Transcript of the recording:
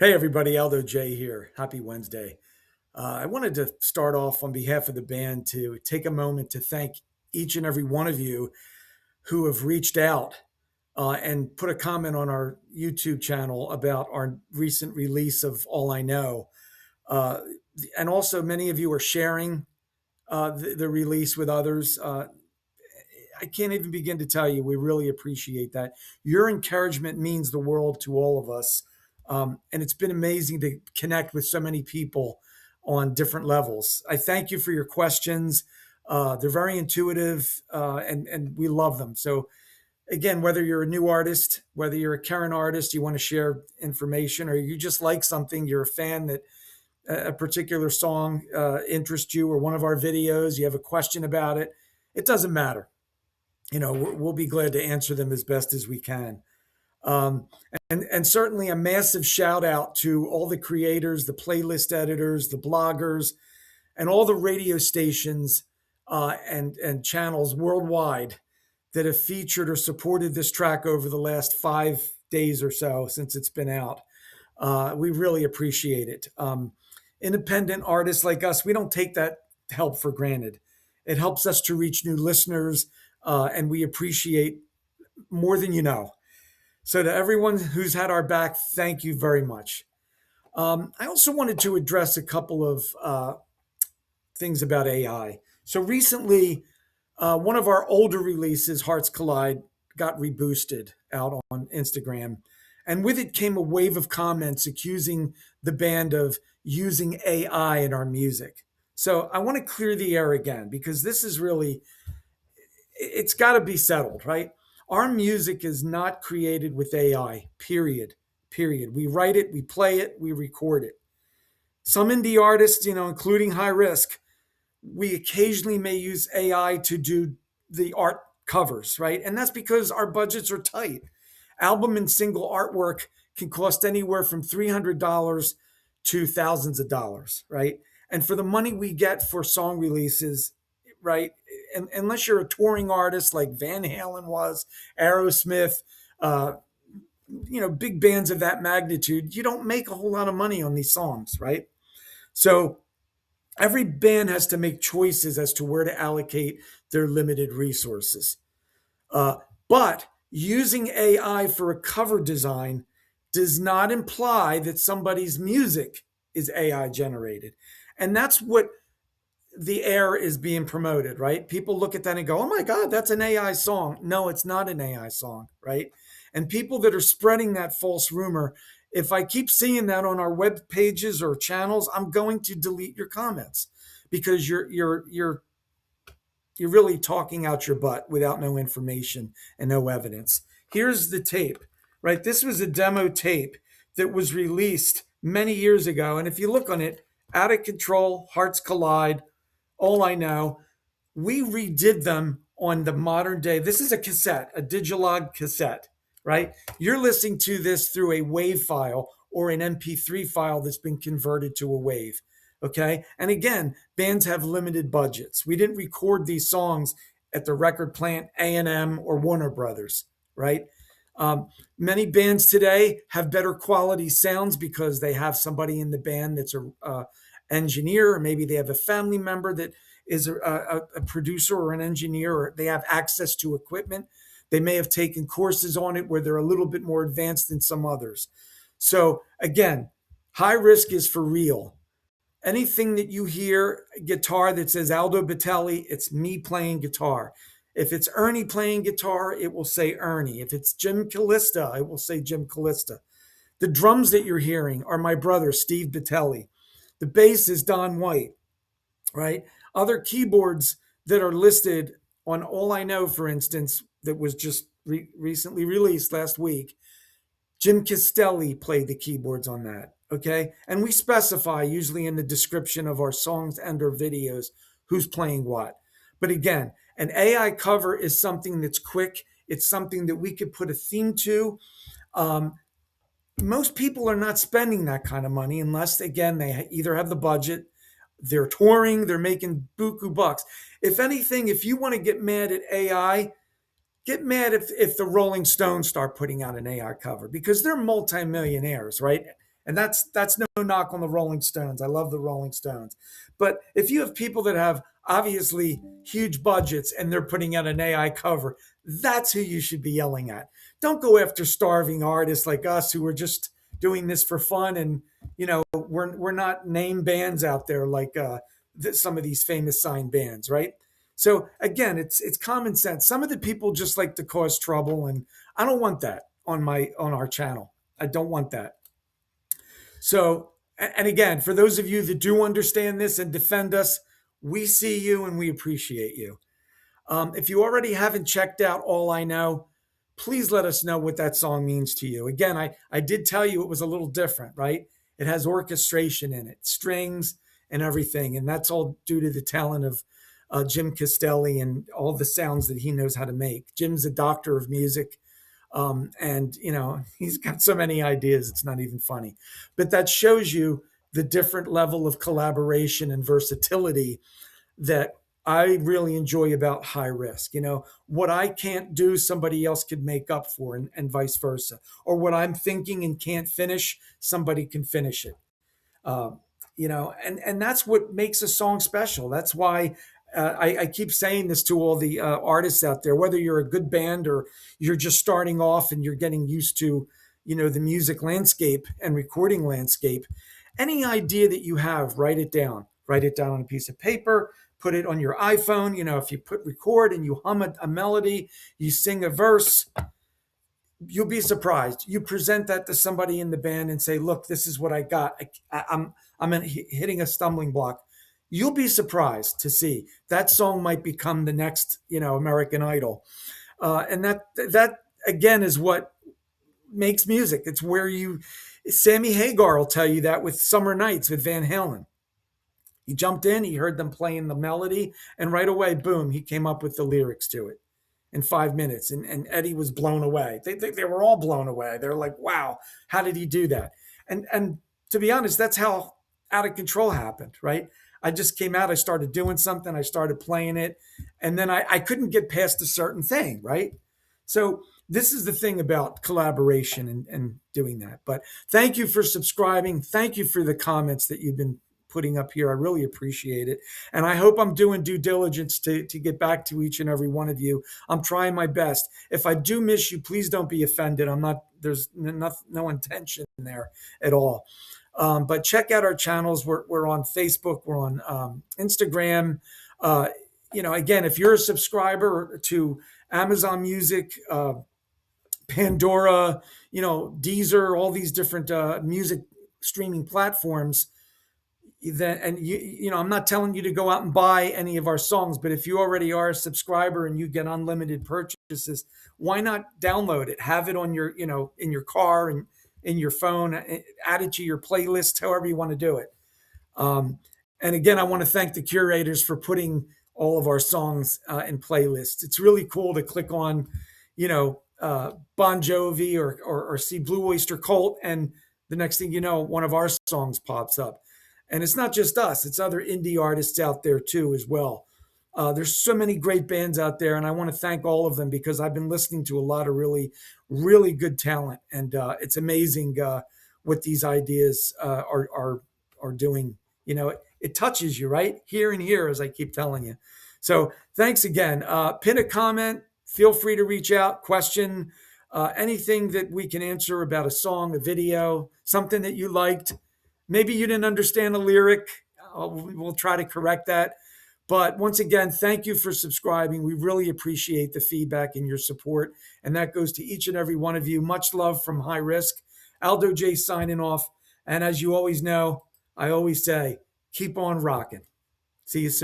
Hey everybody, Aldo J here. Happy Wednesday. I wanted to start off on behalf of the band to take a moment to thank each and every one of you who have reached out and put a comment on our YouTube channel about our recent release of All I Know. Uh, and also, many of you are sharing the release with others. I can't even begin to tell you, we really appreciate that. Your encouragement means the world to all of us. And it's been amazing to connect with so many people on different levels. I thank you for your questions. They're very intuitive, and we love them. So, again, whether you're a new artist, whether you're a current artist, you want to share information, or you just like something, you're a fan that a particular song interests you, or one of our videos, you have a question about it, it doesn't matter. We'll be glad to answer them as best as we can. Um, and certainly a massive shout out to all the creators, the playlist editors, the bloggers, and all the radio stations and channels worldwide that have featured or supported this track over the last 5 days or so since it's been out. We really appreciate it. Independent artists like us, we don't take that help for granted. It helps us to reach new listeners, and we appreciate more than you know. So, to everyone who's had our back, thank you very much. I also wanted to address a couple of things about AI. So, recently, one of our older releases, Hearts Collide, got reboosted out on Instagram. And with it came a wave of comments accusing the band of using AI in our music. So I want to clear the air again because this is really, it's got to be settled, right? Our music is not created with AI, period. Period. We write it, we play it, we record it. Some indie artists, including High Risk, we occasionally may use AI to do the art covers, right? And that's because our budgets are tight. Album and single artwork can cost anywhere from $300 to thousands of dollars, right? And for the money we get for song releases, right? And unless you're a touring artist like Van Halen was, Aerosmith, uh, big bands of that magnitude, you don't make a whole lot of money on these songs, right? So every band has to make choices as to where to allocate their limited resources. Uh, but using AI for a cover design does not imply that somebody's music is AI generated. And that's what the air is being promoted, right? People look at that and go, oh my God, that's an AI song. No, it's not an AI song, right? And people that are spreading that false rumor, if I keep seeing that on our web pages or channels, I'm going to delete your comments because you're really talking out your butt without no information and no evidence. Here's the tape, right? This was a demo tape that was released many years ago. And if you look on it, Out of Control, Hearts Collide, All I Know, we redid them on the modern day. This is a cassette, a Digilog cassette, right? You're listening to this through a WAV file or an MP3 file that's been converted to a WAV. Okay. And again, bands have limited budgets. We didn't record these songs at the record plant, A&M, or Warner Brothers, right? Many bands today have better quality sounds because they have somebody in the band that's a engineer, or maybe they have a family member that is a producer or an engineer, or they have access to equipment. They may have taken courses on it where they're a little bit more advanced than some others. So again, High Risk is for real. Anything that you hear guitar that says Aldo Batelli, it's me playing guitar. If it's Ernie playing guitar, it will say Ernie. If it's Jim Callista, it will say Jim Callista. The drums that you're hearing are my brother, Steve Batelli. The bass is Don White, right? Other keyboards that are listed on All I Know, for instance, that was just recently released last week, Jim Castelli played the keyboards on that. Okay. And we specify usually in the description of our songs and our videos who's playing what. But again, an AI cover is something that's quick. It's something that we could put a theme to. Um, Most people are not spending that kind of money unless, again, they either have the budget, they're touring, they're making buku bucks. If anything, if you want to get mad at AI, get mad if the Rolling Stones start putting out an AI cover because they're multimillionaires, right? And that's no knock on the Rolling Stones. I love the Rolling Stones. But if you have people that have obviously huge budgets and they're putting out an AI cover, that's who you should be yelling at. Don't go after starving artists like us who are just doing this for fun. And we're not name bands out there like some of these famous signed bands, right? So again, it's common sense. Some of the people just like to cause trouble, and I don't want that on our channel. I don't want that. So, and again, for those of you that do understand this and defend us, we see you and we appreciate you. If you already haven't checked out All I Know, please let us know what that song means to you. Again, I did tell you it was a little different, right? It has orchestration in it, strings and everything. And that's all due to the talent of Jim Castelli and all the sounds that he knows how to make. Jim's a doctor of music. And he's got so many ideas, it's not even funny. But that shows you the different level of collaboration and versatility that I really enjoy about Hygh Risque. What I can't do, somebody else could make up for, and vice versa. Or what I'm thinking and can't finish, somebody can finish it. Uh, and that's what makes a song special. That's why I keep saying this to all the artists out there, whether you're a good band or you're just starting off and you're getting used to, the music landscape and recording landscape. Any idea that you have, write it down. Write it down on a piece of paper, put it on your iPhone. If you put record and you hum a melody, you sing a verse, you'll be surprised. You present that to somebody in the band and say, look, this is what I got. I'm hitting a stumbling block. You'll be surprised to see that song might become the next, American Idol. And that again is what makes music. It's where Sammy Hagar will tell you that with Summer Nights with Van Halen. He jumped in, he heard them playing the melody, and right away, boom, he came up with the lyrics to it in 5 minutes. And Eddie was blown away. They were all blown away. They're like, wow, how did he do that? And to be honest, that's how Out of Control happened, right? I just came out, I started doing something, I started playing it, and then I couldn't get past a certain thing, right? So this is the thing about collaboration and doing that. But thank you for subscribing. Thank you for the comments that you've been putting up here. I really appreciate it. And I hope I'm doing due diligence to get back to each and every one of you. I'm trying my best. If I do miss you, please don't be offended. There's no intention there at all. But check out our channels. We're on Facebook. We're on Instagram. Again, if you're a subscriber to Amazon Music, Pandora, Deezer, all these different music streaming platforms, I'm not telling you to go out and buy any of our songs, but if you already are a subscriber and you get unlimited purchases, why not download it, have it on your, in your car and in your phone, add it to your playlist, however you want to do it. And again, I want to thank the curators for putting all of our songs in playlists. It's really cool to click on, Bon Jovi or see Blue Oyster Cult, and the next thing you know, one of our songs pops up. And it's not just us, it's other indie artists out there too as well. There's so many great bands out there, and I want to thank all of them because I've been listening to a lot of really, really good talent, and it's amazing what these ideas are doing. It touches you right here and here, as I keep telling you. So thanks again. Pin a comment. Feel free to reach out, question anything that we can answer about a song, a video, something that you liked. Maybe you didn't understand a lyric. We'll try to correct that. But once again, thank you for subscribing. We really appreciate the feedback and your support. And that goes to each and every one of you. Much love from Hygh Risque. Aldo J signing off. And as you always know, I always say, keep on rocking. See you soon.